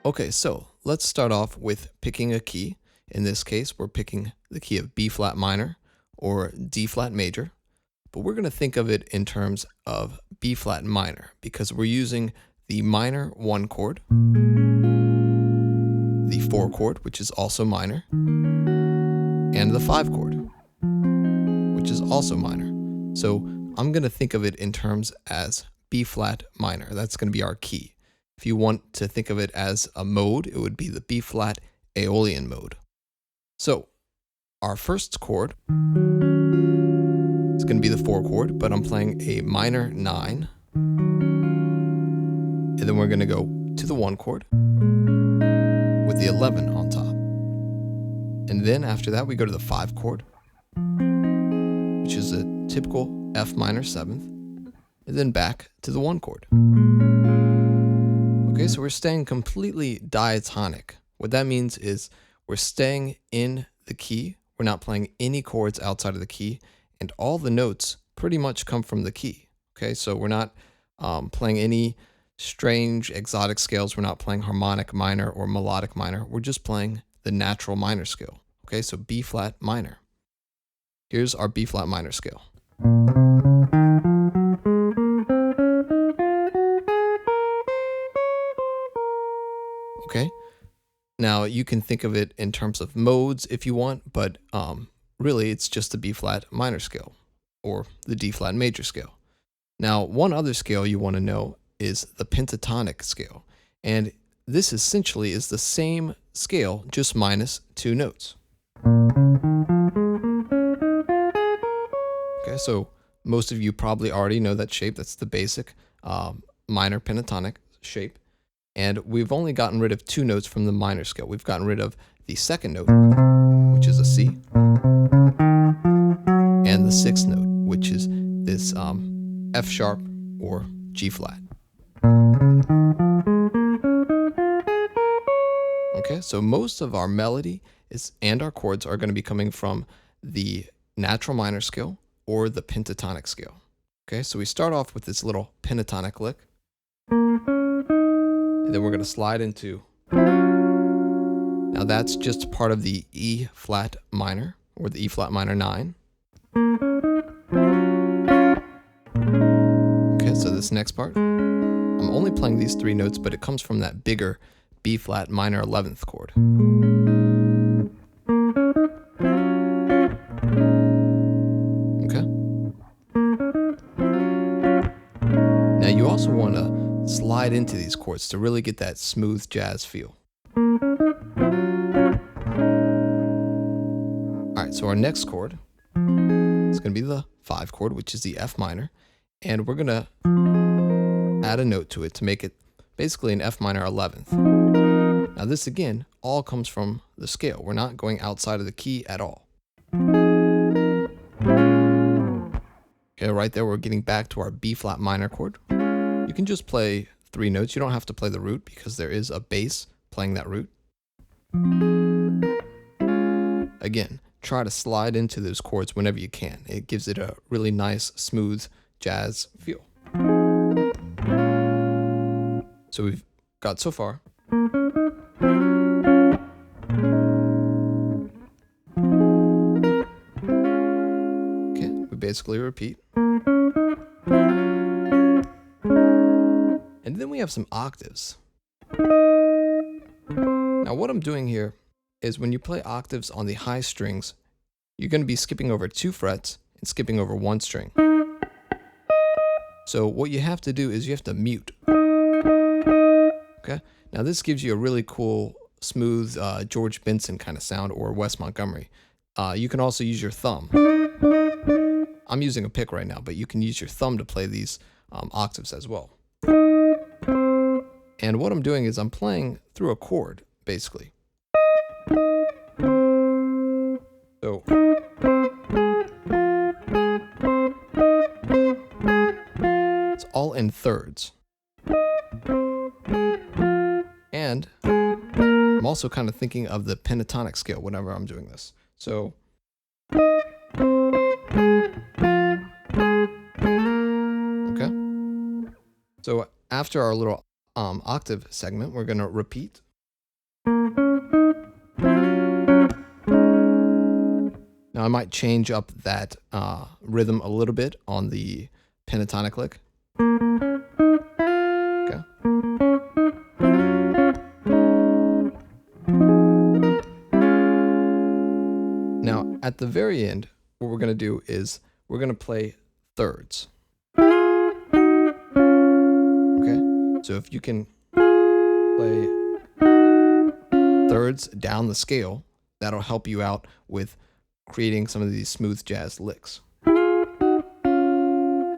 Okay, so let's start off with picking a key. In this case, we're picking the key of B flat minor or D flat major, but we're going to think of it in terms of B flat minor because we're using the minor 1 chord, the 4 chord, which is also minor, and the 5 chord, which is also minor. So I'm going to think of it in terms as B flat minor. That's going to be our key. If you want to think of it as a mode, it would be the B flat Aeolian mode. So our first chord is going to be the 4 chord, but I'm playing a minor 9. And then we're going to go to the 1 chord with the 11 on top. And then after that, we go to the 5 chord, which is a typical F minor 7th, and then back to the 1 chord. Okay, so we're staying completely diatonic. What that means is we're staying in the key. We're not playing any chords outside of the key, and all the notes pretty much come from the key. Okay, so we're not playing any strange exotic scales. We're not playing harmonic minor or melodic minor. We're just playing the natural minor scale. Okay, so B flat minor. Here's our B flat minor scale. Okay, now you can think of it in terms of modes if you want, but really it's just the B flat minor scale or the D flat major scale. Now, one other scale you want to know is the pentatonic scale, and this essentially is the same scale, just minus 2 notes. Okay, so most of you probably already know that shape. That's the basic minor pentatonic shape. And we've only gotten rid of 2 notes from the minor scale. We've gotten rid of the 2nd note, which is a C, and the 6th note, which is this F sharp or G flat. Okay, so most of our melody and our chords are going to be coming from the natural minor scale or the pentatonic scale. Okay, so we start off with this little pentatonic lick. And then we're going to slide into, now that's just part of the E flat minor, or the E flat minor 9. Okay, so this next part, I'm only playing these 3 notes, but it comes from that bigger B flat minor 11th chord. Okay. Now you also want to slide into these chords to really get that smooth jazz feel. All right, so our next chord is going to be the 5 chord, which is the F minor, and we're going to add a note to it to make it basically an F minor 11th. Now this again all comes from the scale. We're not going outside of the key at all. Okay, right there we're getting back to our B flat minor chord. You can just play 3 notes. You don't have to play the root because there is a bass playing that root. Again, try to slide into those chords whenever you can. It gives it a really nice, smooth jazz feel. So we've got so far. Okay, we basically repeat. And then we have some octaves. Now what I'm doing here is when you play octaves on the high strings, you're going to be skipping over 2 frets and skipping over 1 string. So what you have to do is you have to mute. Okay? Now this gives you a really cool, smooth George Benson kind of sound or Wes Montgomery. You can also use your thumb. I'm using a pick right now, but you can use your thumb to play these octaves as well. And what I'm doing is I'm playing through a chord, basically. So it's all in thirds. And I'm also kind of thinking of the pentatonic scale whenever I'm doing this. So okay. So after our little octave segment, we're going to repeat. Now I might change up that rhythm a little bit on the pentatonic lick. Okay. Now at the very end, what we're going to do is we're going to play thirds. Okay. So if you can play thirds down the scale, that'll help you out with creating some of these smooth jazz licks.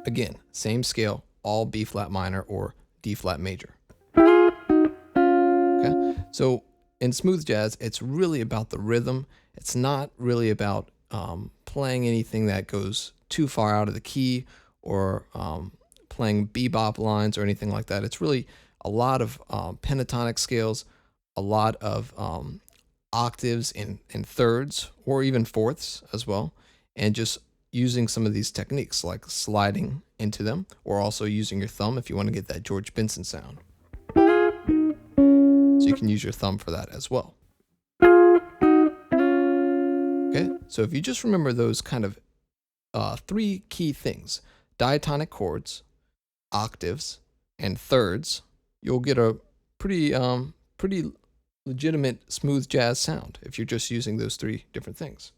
Again, same scale, all B flat minor or D flat major. Okay, so in smooth jazz, it's really about the rhythm. It's not really about playing anything that goes too far out of the key or playing bebop lines or anything like that. It's really a lot of pentatonic scales, a lot of octaves in thirds or even fourths as well, and just using some of these techniques like sliding into them, or also using your thumb if you want to get that George Benson sound. So you can use your thumb for that as well. Okay, so if you just remember those kind of three key things: diatonic chords, octaves, and thirds, you'll get a pretty legitimate smooth jazz sound if you're just using those three different things.